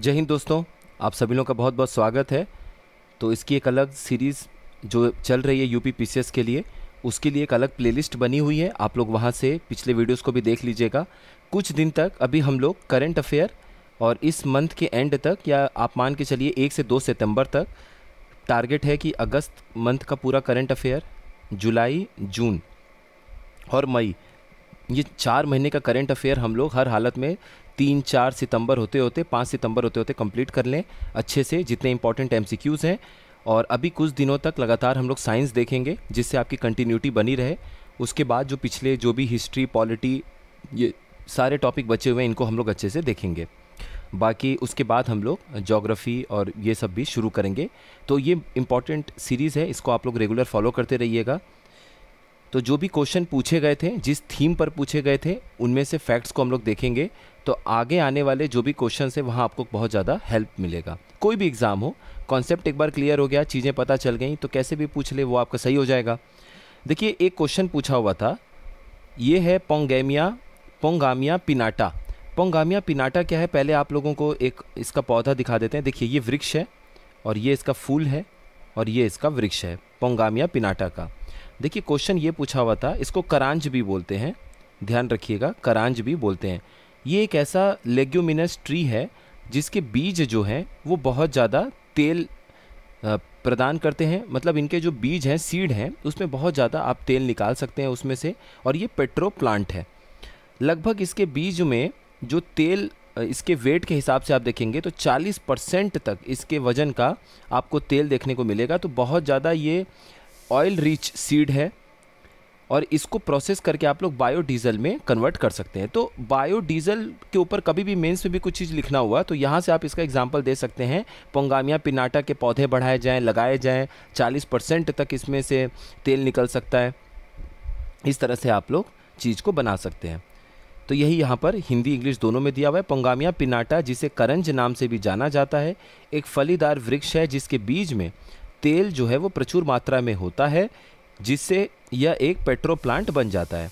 जय हिंद दोस्तों, आप सभी लोगों का बहुत बहुत स्वागत है। तो इसकी एक अलग सीरीज़ जो चल रही है यूपी पीसीएस के लिए, उसके लिए एक अलग प्लेलिस्ट बनी हुई है। आप लोग वहाँ से पिछले वीडियोस को भी देख लीजिएगा। कुछ दिन तक अभी हम लोग करंट अफेयर और इस मंथ के एंड तक, या आप मान के चलिए 1 से 2 सितंबर तक टारगेट है कि अगस्त मंथ का पूरा करंट अफेयर, जुलाई, जून और मई, ये 4 महीने का करंट अफेयर हम लोग हर हालत में 3-4 सितंबर होते होते 5 सितंबर होते होते कंप्लीट कर लें अच्छे से, जितने इंपॉर्टेंट एमसीक्यूज़ हैं। और अभी कुछ दिनों तक लगातार हम लोग साइंस देखेंगे, जिससे आपकी कंटिन्यूटी बनी रहे। उसके बाद जो पिछले जो भी हिस्ट्री, पॉलिटी, ये सारे टॉपिक बचे हुए हैं, इनको हम लोग अच्छे से देखेंगे। बाकी उसके बाद हम लोग ज्योग्राफी और ये सब भी शुरू करेंगे। तो ये इम्पॉर्टेंट सीरीज़ है, इसको आप लोग रेगुलर फॉलो करते रहिएगा। तो जो भी क्वेश्चन पूछे गए थे, जिस थीम पर पूछे गए थे, उनमें से फैक्ट्स को हम लोग देखेंगे। तो आगे आने वाले जो भी क्वेश्चन है वहाँ आपको बहुत ज़्यादा हेल्प मिलेगा। कोई भी एग्ज़ाम हो, कॉन्सेप्ट एक बार क्लियर हो गया, चीज़ें पता चल गई, तो कैसे भी पूछ ले वो आपका सही हो जाएगा। देखिए, एक क्वेश्चन पूछा हुआ था, ये है पोंगामिया पिनाटा। पोंगामिया पिनाटा क्या है, पहले आप लोगों को एक इसका पौधा दिखा देते हैं। देखिए, ये वृक्ष है और ये इसका फूल है और ये इसका वृक्ष है पोंगामिया पिनाटा का। देखिए, क्वेश्चन ये पूछा हुआ था, इसको करांज भी बोलते हैं, ध्यान रखिएगा, करांज भी बोलते हैं। ये एक ऐसा लेग्यूमिनस ट्री है जिसके बीज जो हैं वो बहुत ज़्यादा तेल प्रदान करते हैं। मतलब इनके जो बीज हैं, सीड हैं, उसमें बहुत ज़्यादा आप तेल निकाल सकते हैं उसमें से। और ये पेट्रो प्लांट है। लगभग इसके बीज में जो तेल, इसके वेट के हिसाब से आप देखेंगे तो 40% तक इसके वज़न का आपको तेल देखने को मिलेगा। तो बहुत ज़्यादा ये ऑयल रिच सीड है और इसको प्रोसेस करके आप लोग बायोडीज़ल में कन्वर्ट कर सकते हैं। तो बायोडीज़ल के ऊपर कभी भी मेंस में भी कुछ चीज़ लिखना हुआ तो यहाँ से आप इसका एग्जांपल दे सकते हैं। पोंगामिया पिनाटा के पौधे बढ़ाए जाएं, लगाए जाएं, 40% तक इसमें से तेल निकल सकता है। इस तरह से आप लोग चीज़ को बना सकते हैं। तो यही यहाँ पर हिंदी इंग्लिश दोनों में दिया हुआ है। पोंगामिया पिनाटा, जिसे करंज नाम से भी जाना जाता है, एक फलीदार वृक्ष है जिसके बीज में तेल जो है वो प्रचुर मात्रा में होता है, जिससे यह एक पेट्रो प्लांट बन जाता है।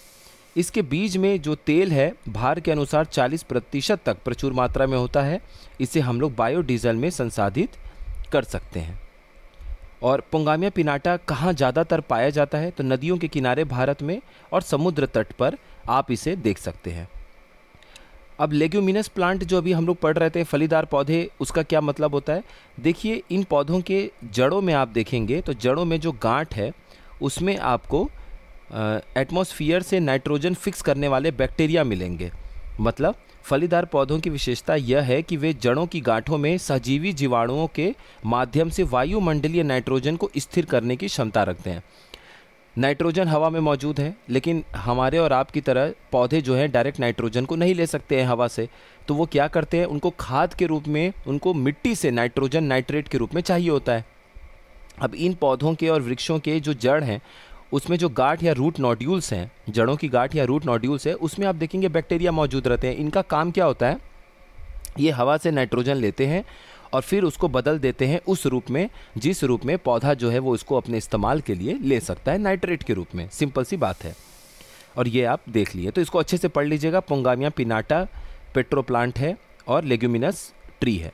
इसके बीज में जो तेल है भार के अनुसार 40% तक प्रचुर मात्रा में होता है। इसे हम लोग बायोडीज़ल में संसाधित कर सकते हैं। और पोंगामिया पिनाटा कहाँ ज़्यादातर पाया जाता है, तो नदियों के किनारे भारत में और समुद्र तट पर आप इसे देख सकते हैं। अब लेग्यूमिनस प्लांट जो अभी हम लोग पढ़ रहे थे, फलीदार पौधे, उसका क्या मतलब होता है। देखिए, इन पौधों के जड़ों में आप देखेंगे तो जड़ों में जो गांठ है उसमें आपको एटमॉस्फेयर से नाइट्रोजन फिक्स करने वाले बैक्टीरिया मिलेंगे। मतलब फलीदार पौधों की विशेषता यह है कि वे जड़ों की गांठों में सजीवी जीवाणुओं के माध्यम से वायुमंडलीय नाइट्रोजन को स्थिर करने की क्षमता रखते हैं। नाइट्रोजन हवा में मौजूद है, लेकिन हमारे और आपकी तरह पौधे जो हैं डायरेक्ट नाइट्रोजन को नहीं ले सकते हैं हवा से। तो वो क्या करते हैं, उनको खाद के रूप में, उनको मिट्टी से नाइट्रोजन नाइट्रेट के रूप में चाहिए होता है। अब इन पौधों के और वृक्षों के जो जड़ हैं, उसमें जो गांठ या रूट नोड्यूल्स हैं, जड़ों की गांठ या रूट नोड्यूल्स है, उसमें आप देखेंगे बैक्टीरिया मौजूद रहते हैं। इनका काम क्या होता है, ये हवा से नाइट्रोजन लेते हैं और फिर उसको बदल देते हैं उस रूप में जिस रूप में पौधा जो है वो उसको अपने इस्तेमाल के लिए ले सकता है, नाइट्रेट के रूप में। सिंपल सी बात है। और ये आप देख लिए, तो इसको अच्छे से पढ़ लीजिएगा। पोंगामिया पिनाटा पेट्रो प्लांट है और लेग्यूमिनस ट्री है।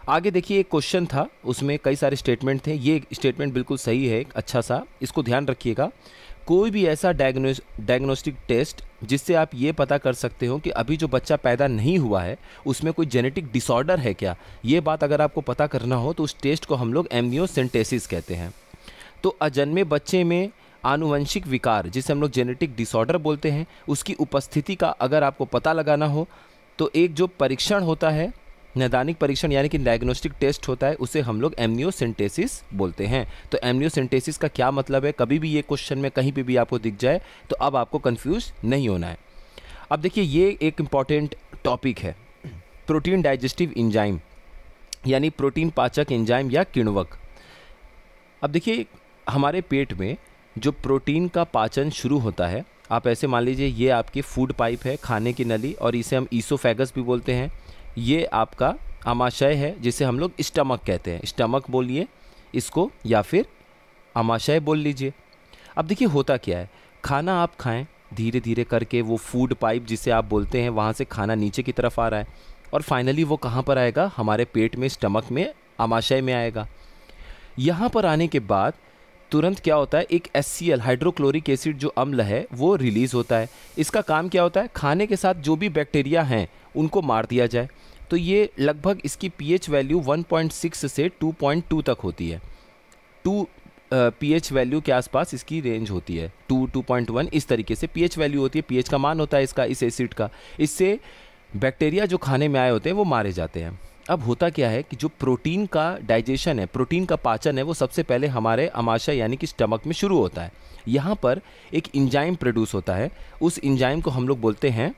आगे देखिए, एक क्वेश्चन था, उसमें कई सारे स्टेटमेंट थे। ये स्टेटमेंट बिल्कुल सही है, अच्छा सा, इसको ध्यान रखिएगा। कोई भी ऐसा डायग्नोस्टिक टेस्ट जिससे आप ये पता कर सकते हो कि अभी जो बच्चा पैदा नहीं हुआ है उसमें कोई जेनेटिक डिसऑर्डर है क्या, ये बात अगर आपको पता करना हो तो उस टेस्ट को हम लोग एम्नियोसेंटेसिस कहते हैं। तो अजन्मे बच्चे में आनुवंशिक विकार, जिसे हम लोग जेनेटिक डिसऑर्डर बोलते हैं, उसकी उपस्थिति का अगर आपको पता लगाना हो तो एक जो परीक्षण होता है, नैदानिक परीक्षण यानी कि डायग्नोस्टिक टेस्ट होता है, उसे हम लोग एम्नियोसेंटेसिस बोलते हैं। तो एम्नियोसेंटेसिस का क्या मतलब है, कभी भी ये क्वेश्चन में कहीं पे भी आपको दिख जाए तो अब आपको कंफ्यूज नहीं होना है। अब देखिए, ये एक इम्पॉर्टेंट टॉपिक है, प्रोटीन डाइजेस्टिव एंजाइम, यानी प्रोटीन पाचक एंजाइम या किण्वक। अब देखिए, हमारे पेट में जो प्रोटीन का पाचन शुरू होता है, आप ऐसे मान लीजिए ये आपकी फूड पाइप है, खाने की नली, और इसे हम ईसोफेगस भी बोलते हैं। ये आपका आमाशय है जिसे हम लोग स्टमक कहते हैं। स्टमक बोलिए इसको या फिर आमाशय बोल लीजिए। अब देखिए, होता क्या है, खाना आप खाएं, धीरे धीरे करके वो फूड पाइप जिसे आप बोलते हैं, वहाँ से खाना नीचे की तरफ आ रहा है। और फाइनली वो कहाँ पर आएगा, हमारे पेट में, स्टमक में, आमाशय में आएगा। यहाँ पर आने के बाद तुरंत क्या होता है, एक HCl हाइड्रोक्लोरिक एसिड जो अम्ल है वो रिलीज़ होता है। इसका काम क्या होता है, खाने के साथ जो भी बैक्टीरिया हैं उनको मार दिया जाए। तो ये लगभग इसकी pH वैल्यू 1.6 से 2.2 तक होती है। 2 pH वैल्यू के आसपास इसकी रेंज होती है, 2.1 इस तरीके से pH वैल्यू होती है। pH का मान होता है इसका, इस एसिड का। इससे बैक्टीरिया जो खाने में आए होते हैं वो मारे जाते हैं। अब होता क्या है कि जो प्रोटीन का डाइजेशन है, प्रोटीन का पाचन है, वो सबसे पहले हमारे आमाशय यानी कि स्टमक में शुरू होता है। यहाँ पर एक एंजाइम प्रोड्यूस होता है, उस एंजाइम को हम लोग बोलते हैं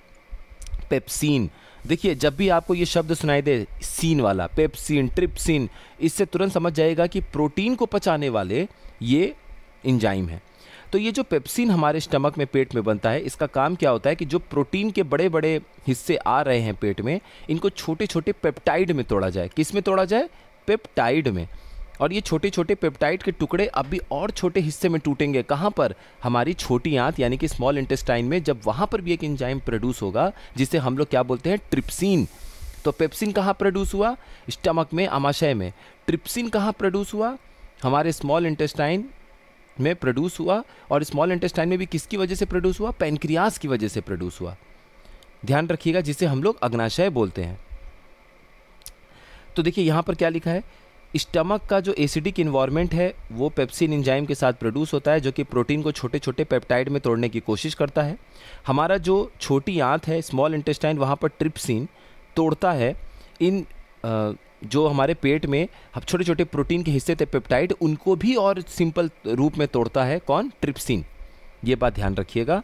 पेप्सिन। देखिए, जब भी आपको ये शब्द सुनाई दे सीन वाला, पेप्सिन, ट्रिप्सिन, इससे तुरंत समझ जाएगा कि प्रोटीन को पचाने वाले ये एंजाइम है। तो ये जो पेप्सिन हमारे स्टमक में, पेट में बनता है, इसका काम क्या होता है कि जो प्रोटीन के बड़े बड़े हिस्से आ रहे हैं पेट में, इनको छोटे छोटे पेप्टाइड में तोड़ा जाए। किस में तोड़ा जाए, पेप्टाइड में। और ये छोटे छोटे पेप्टाइड के टुकड़े अब भी और छोटे हिस्से में टूटेंगे। कहाँ पर, हमारी छोटी आंत यानी कि स्मॉल इंटेस्टाइन में। जब वहाँ पर भी एक एंजाइम प्रोड्यूस होगा जिसे हम लोग क्या बोलते हैं, ट्रिप्सिन। तो पेप्सिन कहाँ प्रोड्यूस हुआ, स्टमक में, आमाशय में। ट्रिप्सिन कहाँ प्रोड्यूस हुआ, हमारे स्मॉल इंटेस्टाइन में प्रोड्यूस हुआ। और स्मॉल इंटेस्टाइन में भी किसकी वजह से प्रोड्यूस हुआ, पैनक्रियास की वजह से प्रोड्यूस हुआ। ध्यान रखिएगा, जिसे हम लोग अग्नाशय बोलते हैं। तो देखिए यहाँ पर क्या लिखा है, स्टमक का जो एसिडिक इन्वायरमेंट है वो पेप्सिन एंजाइम के साथ प्रोड्यूस होता है, जो कि प्रोटीन को छोटे छोटे पेप्टाइड में तोड़ने की कोशिश करता है। हमारा जो छोटी आंत है, स्मॉल इंटेस्टाइन, वहाँ पर ट्रिप्सिन तोड़ता है इन जो हमारे पेट में हम छोटे छोटे प्रोटीन के हिस्से थे पेप्टाइड, उनको भी और सिंपल रूप में तोड़ता है कौन, ट्रिप्सिन। ये बात ध्यान रखिएगा।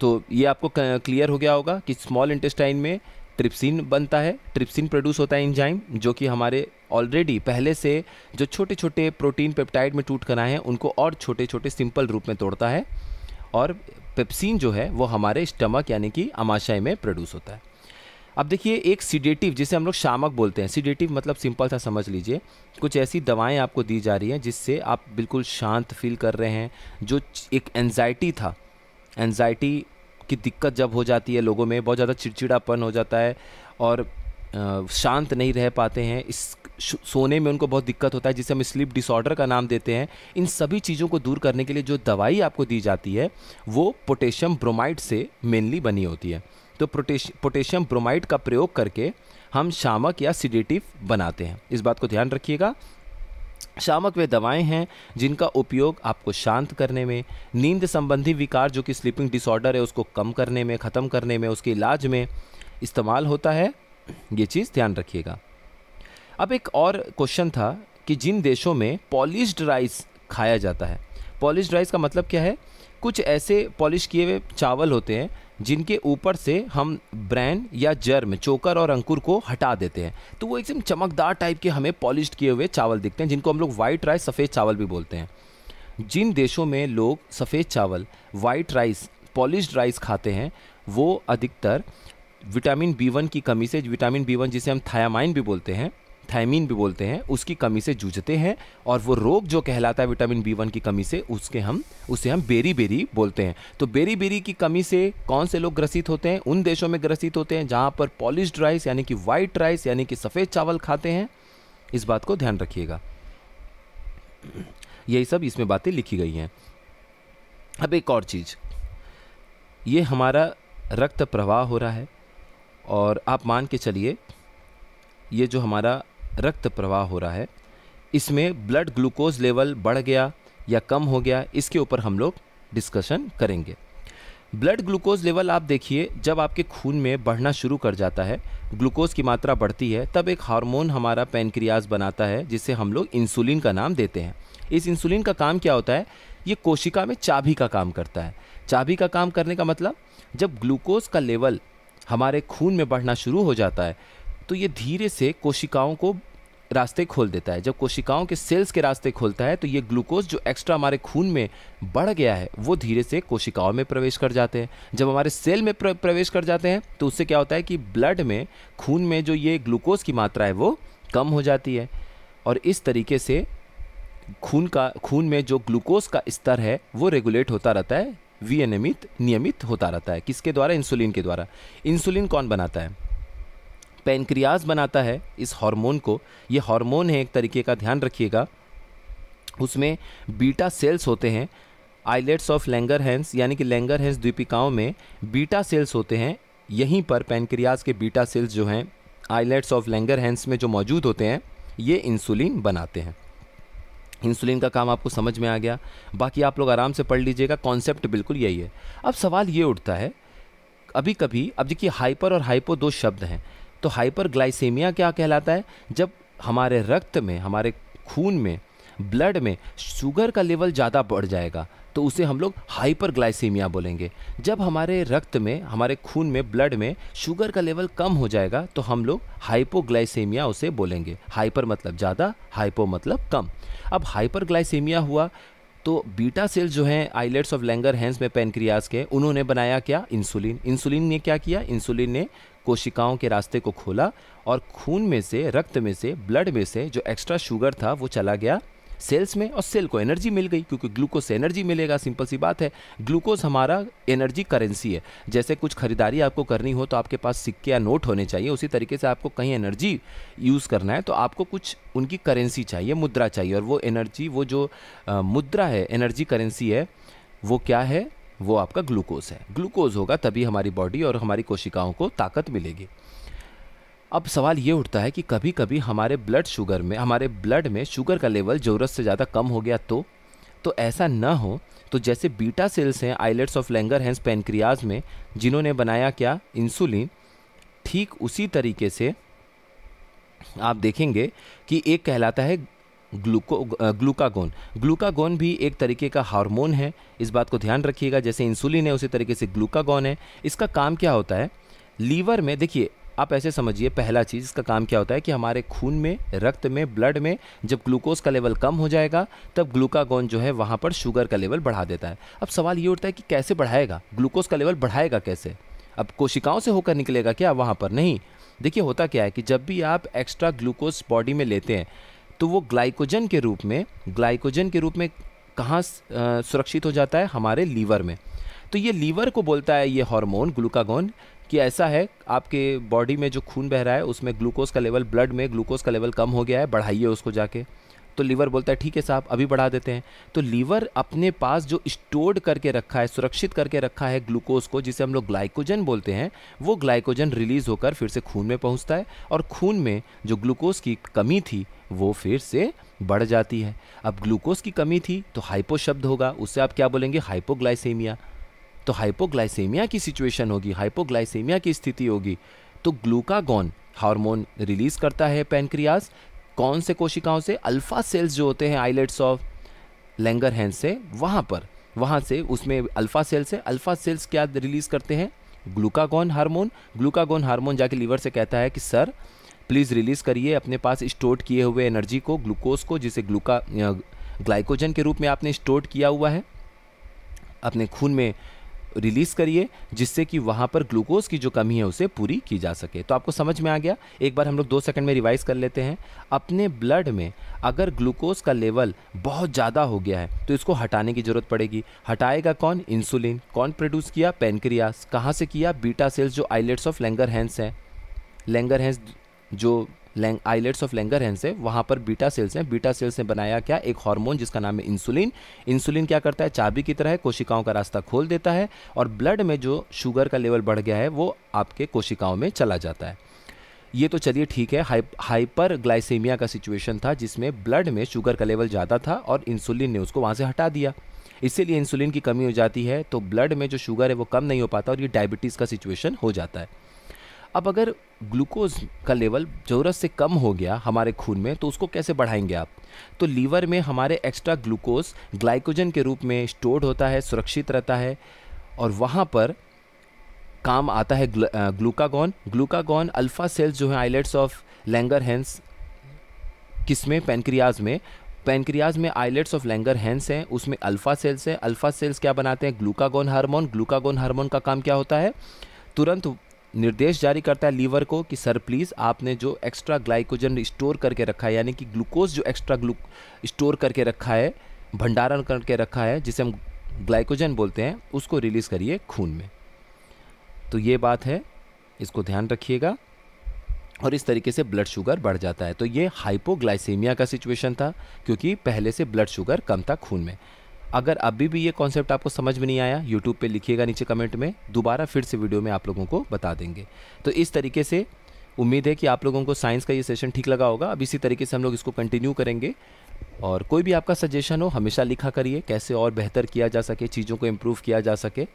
तो ये आपको क्लियर हो गया होगा कि स्मॉल इंटेस्टाइन में ट्रिप्सिन बनता है, ट्रिप्सिन प्रोड्यूस होता है एंजाइम, जो कि हमारे ऑलरेडी पहले से जो छोटे छोटे प्रोटीन पेप्टाइड में टूट कर आए हैं उनको और छोटे छोटे सिंपल रूप में तोड़ता है। और पेप्सिन जो है वो हमारे स्टमक यानी कि आमाशय में प्रोड्यूस होता है। अब देखिए, एक सीडेटिव जिसे हम लोग शामक बोलते हैं, सीडेटिव मतलब सिंपल सा समझ लीजिए, कुछ ऐसी दवाएं आपको दी जा रही हैं जिससे आप बिल्कुल शांत फील कर रहे हैं। जो एक एंजाइटी था, एंजाइटी की दिक्कत जब हो जाती है लोगों में, बहुत ज़्यादा चिड़चिड़ापन हो जाता है और शांत नहीं रह पाते हैं, इस सोने में उनको बहुत दिक्कत होता है, जिसे हम स्लीप डिसऑर्डर का नाम देते हैं। इन सभी चीज़ों को दूर करने के लिए जो दवाई आपको दी जाती है वो पोटेशियम ब्रोमाइड से मेनली बनी होती है। तो पोटेशियम ब्रोमाइड का प्रयोग करके हम शामक या सिडेटिव बनाते हैं, इस बात को ध्यान रखिएगा। शामक वे दवाएं हैं जिनका उपयोग आपको शांत करने में, नींद संबंधी विकार जो कि स्लीपिंग डिसऑर्डर है उसको कम करने में, ख़त्म करने में, उसके इलाज में इस्तेमाल होता है। ये चीज़ ध्यान रखिएगा। अब एक और क्वेश्चन था कि जिन देशों में पॉलिश्ड राइस खाया जाता है, पॉलिश्ड राइस का मतलब क्या है, कुछ ऐसे पॉलिश किए हुए चावल होते हैं जिनके ऊपर से हम ब्रैन या जर्म, चोकर और अंकुर को हटा देते हैं, तो वो एकदम चमकदार टाइप के हमें पॉलिश्ड किए हुए चावल दिखते हैं, जिनको हम लोग वाइट राइस, सफ़ेद चावल भी बोलते हैं। जिन देशों में लोग सफ़ेद चावल, वाइट राइस, पॉलिश्ड राइस खाते हैं, वो अधिकतर विटामिन B1 की कमी से, विटामिन B1 जिसे हम थायामाइन भी बोलते हैं, थायमीन भी बोलते हैं, उसकी कमी से जूझते हैं। और वो रोग जो कहलाता है विटामिन B1 की कमी से, उसे हम बेरी बोलते हैं। तो बेरी की कमी से कौन से लोग ग्रसित होते हैं, उन देशों में ग्रसित होते हैं जहाँ पर पॉलिश्ड राइस यानी कि वाइट राइस यानी कि सफ़ेद चावल खाते हैं। इस बात को ध्यान रखिएगा, यही सब इसमें बातें लिखी गई हैं। अब एक और चीज़, ये हमारा रक्त प्रवाह हो रहा है और आप मान के चलिए ये जो हमारा रक्त प्रवाह हो रहा है इसमें ब्लड ग्लूकोज लेवल बढ़ गया या कम हो गया, इसके ऊपर हम लोग डिस्कशन करेंगे। ब्लड ग्लूकोज लेवल आप देखिए, जब आपके खून में बढ़ना शुरू कर जाता है, ग्लूकोज की मात्रा बढ़ती है, तब एक हार्मोन हमारा पैनक्रियाज बनाता है जिसे हम लोग इंसुलिन का नाम देते हैं। इस इंसुलिन का काम क्या होता है, ये कोशिका में चाबी का काम करता है। चाबी का काम करने का मतलब, जब ग्लूकोज का लेवल हमारे खून में बढ़ना शुरू हो जाता है तो ये धीरे से कोशिकाओं को रास्ते खोल देता है। जब कोशिकाओं के सेल्स के रास्ते खोलता है तो ये ग्लूकोज जो एक्स्ट्रा हमारे खून में बढ़ गया है वो धीरे से कोशिकाओं में प्रवेश कर जाते हैं। जब हमारे सेल में प्रवेश कर जाते हैं तो उससे क्या होता है कि ब्लड में, खून में जो ये ग्लूकोज की मात्रा है वो कम हो जाती है और इस तरीके से खून में जो ग्लूकोज का स्तर है वो रेगुलेट होता रहता है विनियमित नियमित होता रहता है। किसके द्वारा? इंसुलिन के द्वारा। इंसुलिन कौन बनाता है? पैनक्रियाज बनाता है इस हार्मोन को। ये हार्मोन है एक तरीके का, ध्यान रखिएगा। उसमें बीटा सेल्स होते हैं, आइलेट्स ऑफ लैंगरहैंस यानी कि लैंगरहैंस द्वीपिकाओं में बीटा सेल्स होते हैं। यहीं पर पैनक्रियाज के बीटा सेल्स जो हैं आइलेट्स ऑफ लैंगरहैंस में जो मौजूद होते हैं, ये इंसुलिन बनाते हैं। इंसुलिन का काम आपको समझ में आ गया। बाकी आप लोग आराम से पढ़ लीजिएगा, कॉन्सेप्ट बिल्कुल यही है। अब सवाल ये उठता है अभी कभी, अब देखिए हाइपर और हाइपो दो शब्द हैं, तो हाइपरग्लाइसेमिया क्या कहलाता है? जब हमारे रक्त में, हमारे खून में, ब्लड में शुगर का लेवल ज़्यादा बढ़ जाएगा तो उसे हम लोग हाइपरग्लाइसेमिया बोलेंगे। जब हमारे रक्त में, हमारे खून में, ब्लड में शुगर का लेवल कम हो जाएगा तो हम लोग हाइपोग्लाइसेमिया उसे बोलेंगे। हाइपर मतलब ज़्यादा, हाइपो मतलब कम। अब हाइपरग्लाइसेमिया हुआ तो बीटा सेल्स जो हैं आइलेट्स ऑफ लैंगरहैंस में पैनक्रियाज के, उन्होंने बनाया क्या? इंसुलिन। इंसुलिन ने क्या किया? इंसुलिन ने कोशिकाओं के रास्ते को खोला और खून में से, रक्त में से, ब्लड में से जो एक्स्ट्रा शुगर था वो चला गया सेल्स में और सेल को एनर्जी मिल गई, क्योंकि ग्लूकोज से एनर्जी मिलेगा। सिंपल सी बात है, ग्लूकोज हमारा एनर्जी करेंसी है। जैसे कुछ खरीदारी आपको करनी हो तो आपके पास सिक्के या नोट होने चाहिए, उसी तरीके से आपको कहीं एनर्जी यूज़ करना है तो आपको कुछ उनकी करेंसी चाहिए, मुद्रा चाहिए। और वो एनर्जी, वो जो मुद्रा है, एनर्जी करेंसी है, वो क्या है? वो आपका ग्लूकोज है। ग्लूकोज होगा तभी हमारी बॉडी और हमारी कोशिकाओं को ताकत मिलेगी। अब सवाल ये उठता है कि कभी कभी हमारे ब्लड शुगर में, हमारे ब्लड में शुगर का लेवल ज़रूरत से ज़्यादा कम हो गया तो ऐसा ना हो तो जैसे बीटा सेल्स हैं आइलेट्स ऑफ लैंगरहैंस पैनक्रियाज में, जिन्होंने बनाया क्या? इंसुलिन। ठीक उसी तरीके से आप देखेंगे कि एक कहलाता है ग्लूकागोन। ग्लूकागोन भी एक तरीके का हार्मोन है, इस बात को ध्यान रखिएगा। जैसे इंसुलिन है उसी तरीके से ग्लूकागोन है। इसका काम क्या होता है? लीवर में, देखिए आप ऐसे समझिए, पहला चीज़ इसका काम क्या होता है कि हमारे खून में, रक्त में, ब्लड में जब ग्लूकोज का लेवल कम हो जाएगा तब ग्लूकागोन जो है वहाँ पर शुगर का लेवल बढ़ा देता है। अब सवाल ये उठता है कि कैसे बढ़ाएगा? ग्लूकोज का लेवल बढ़ाएगा कैसे? अब कोशिकाओं से होकर निकलेगा क्या वहाँ पर? नहीं। देखिए होता क्या है कि जब भी आप एक्स्ट्रा ग्लूकोज बॉडी में लेते हैं तो वो ग्लाइकोजन के रूप में कहाँ सुरक्षित हो जाता है? हमारे लीवर में। तो ये लीवर को बोलता है ये हार्मोन ग्लूकागोन कि ऐसा है, आपके बॉडी में जो खून बह रहा है उसमें ग्लूकोज का लेवल, ब्लड में ग्लूकोज का लेवल कम हो गया है, बढ़ाइए उसको जाके। तो लीवर बोलता है ठीक है साहब, अभी बढ़ा देते हैं। तो लीवर अपने पास जो स्टोर्ड करके रखा है, सुरक्षित करके रखा है ग्लूकोज को, जिसे हम लोग ग्लाइकोजन बोलते हैं, वो ग्लाइकोजन रिलीज होकर फिर से खून में पहुंचता है और खून में जो ग्लूकोज की कमी थी वो फिर से बढ़ जाती है। अब ग्लूकोज की कमी थी तो हाइपो शब्द होगा, उससे आप क्या बोलेंगे? हाइपोग्लाइसेमिया। तो हाइपोग्लाइसेमिया की सिचुएशन होगी, हाइपोग्लाइसेमिया की स्थिति होगी तो ग्लूकागोन हार्मोन रिलीज करता है पैनक्रियाज। कौन से कोशिकाओं से? अल्फा सेल्स जो होते हैं आइलेट्स ऑफ लैंगरहैंस से, वहाँ से उसमें अल्फा सेल्स है। अल्फा सेल्स क्या रिलीज करते हैं? Glucagon hormone. ग्लूकागोन हार्मोन जाके लीवर से कहता है कि सर प्लीज़ रिलीज़ करिए अपने पास स्टोर किए हुए एनर्जी को, ग्लूकोज को, जिसे ग्लाइकोजन के रूप में आपने स्टोर किया हुआ है, अपने खून में रिलीज़ करिए, जिससे कि वहाँ पर ग्लूकोज की जो कमी है उसे पूरी की जा सके। तो आपको समझ में आ गया? एक बार हम लोग 2 सेकंड में रिवाइज कर लेते हैं। अपने ब्लड में अगर ग्लूकोज का लेवल बहुत ज़्यादा हो गया है तो इसको हटाने की ज़रूरत पड़ेगी। हटाएगा कौन? इंसुलिन। कौन प्रोड्यूस किया? पैनक्रियास। कहाँ से किया? बीटा सेल्स जो आइलेट्स ऑफ लैंगरहैंस हैं, लैंगरहैंस जो आइलेट्स ऑफ लैंगरहैंस है वहाँ पर बीटा सेल्स हैं। बीटा सेल्स ने बनाया क्या? एक हार्मोन जिसका नाम है इंसुलिन। इंसुलिन क्या करता है? चाबी की तरह कोशिकाओं का रास्ता खोल देता है और ब्लड में जो शुगर का लेवल बढ़ गया है वो आपके कोशिकाओं में चला जाता है। ये तो चलिए ठीक है, हाइपर ग्लाइसेमिया का सिचुएशन था जिसमें ब्लड में शुगर का लेवल ज़्यादा था और इंसुलिन ने उसको वहाँ से हटा दिया। इसीलिए इंसुलिन की कमी हो जाती है तो ब्लड में जो शुगर है वो कम नहीं हो पाता और ये डायबिटीज़ का सिचुएशन हो जाता है। अब अगर ग्लूकोज का लेवल ज़रूरत से कम हो गया हमारे खून में तो उसको कैसे बढ़ाएंगे आप? तो लीवर में हमारे एक्स्ट्रा ग्लूकोज ग्लाइकोजन के रूप में स्टोर्ड होता है, सुरक्षित रहता है और वहाँ पर काम आता है ग्लूकागोन। ग्लूकागोन अल्फा सेल्स जो हैं आइलेट्स ऑफ लैंगरहैंस, किसमें? पैनक्रियाज में। पैनक्रियाज में आइलेट्स ऑफ लैंगरहैंस हैं, उसमें अल्फा सेल्स हैं। अल्फा सेल्स क्या बनाते हैं? Glucagon hormone. ग्लूकागोन हार्मोन का काम क्या होता है? तुरंत निर्देश जारी करता है लीवर को कि सर प्लीज़ आपने जो एक्स्ट्रा ग्लाइकोजन स्टोर करके रखा है, यानी कि ग्लूकोज जो एक्स्ट्रा स्टोर करके रखा है, भंडारण करके रखा है, जिसे हम ग्लाइकोजन बोलते हैं, उसको रिलीज़ करिए खून में। तो ये बात है, इसको ध्यान रखिएगा। और इस तरीके से ब्लड शुगर बढ़ जाता है। तो ये हाइपोग्लाइसेमिया का सिचुएशन था, क्योंकि पहले से ब्लड शुगर कम था खून में। अगर अभी भी ये कॉन्सेप्ट आपको समझ में नहीं आया, यूट्यूब पे लिखिएगा नीचे कमेंट में, दोबारा फिर से वीडियो में आप लोगों को बता देंगे। तो इस तरीके से उम्मीद है कि आप लोगों को साइंस का ये सेशन ठीक लगा होगा। अब इसी तरीके से हम लोग इसको कंटिन्यू करेंगे। और कोई भी आपका सजेशन हो हमेशा लिखा करिए, कैसे और बेहतर किया जा सके, चीज़ों को इम्प्रूव किया जा सके,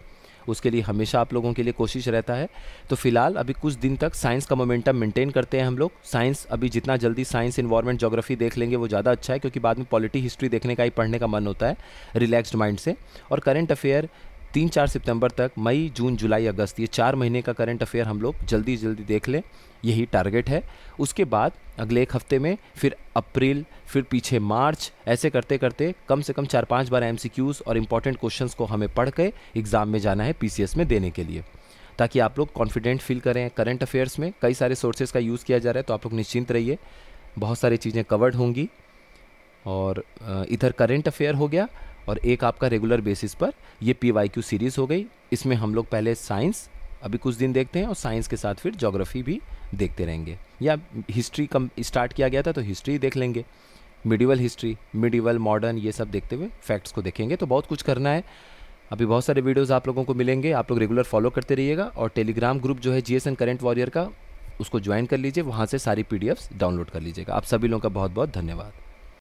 उसके लिए हमेशा आप लोगों के लिए कोशिश रहता है। तो फिलहाल अभी कुछ दिन तक साइंस का मोमेंटम मेंटेन करते हैं हम लोग। साइंस अभी जितना जल्दी साइंस, इन्वायरमेंट, ज्योग्राफी देख लेंगे वो ज़्यादा अच्छा है, क्योंकि बाद में पॉलिटी, हिस्ट्री देखने का ही पढ़ने का मन होता है रिलैक्स्ड माइंड से। और करंट अफेयर 3-4 सितंबर तक, मई, जून, जुलाई, अगस्त, ये 4 महीने का करंट अफेयर हम लोग जल्दी जल्दी देख लें, यही टारगेट है। उसके बाद अगले एक हफ्ते में फिर अप्रैल, फिर पीछे मार्च, ऐसे करते करते कम से कम 4-5 बार एमसीक्यूज़ और इंपॉर्टेंट क्वेश्चंस को हमें पढ़ के एग्ज़ाम में जाना है पीसीएस में देने के लिए, ताकि आप लोग कॉन्फिडेंट फील करें। करंट अफेयर्स में कई सारे सोर्सेज का यूज़ किया जा रहा है, तो आप लोग निश्चिंत रहिए, बहुत सारी चीज़ें कवर्ड होंगी। और इधर करंट अफेयर हो गया, और एक आपका रेगुलर बेसिस पर ये PYQ सीरीज़ हो गई। इसमें हम लोग पहले साइंस अभी कुछ दिन देखते हैं, और साइंस के साथ फिर ज्योग्राफी भी देखते रहेंगे, या हिस्ट्री कम स्टार्ट किया गया था तो हिस्ट्री देख लेंगे, मिडिवल हिस्ट्री, मिडिवल, मॉडर्न, ये सब देखते हुए फैक्ट्स को देखेंगे। तो बहुत कुछ करना है। अभी बहुत सारे वीडियोस आप लोगों को मिलेंगे, आप लोग रेगुलर फॉलो करते रहिएगा। और टेलीग्राम ग्रुप जो है GSN करंट वॉरियर का, उसको ज्वाइन कर लीजिए, वहाँ से सारी PDFs डाउनलोड कर लीजिएगा। आप सभी लोगों का बहुत बहुत धन्यवाद।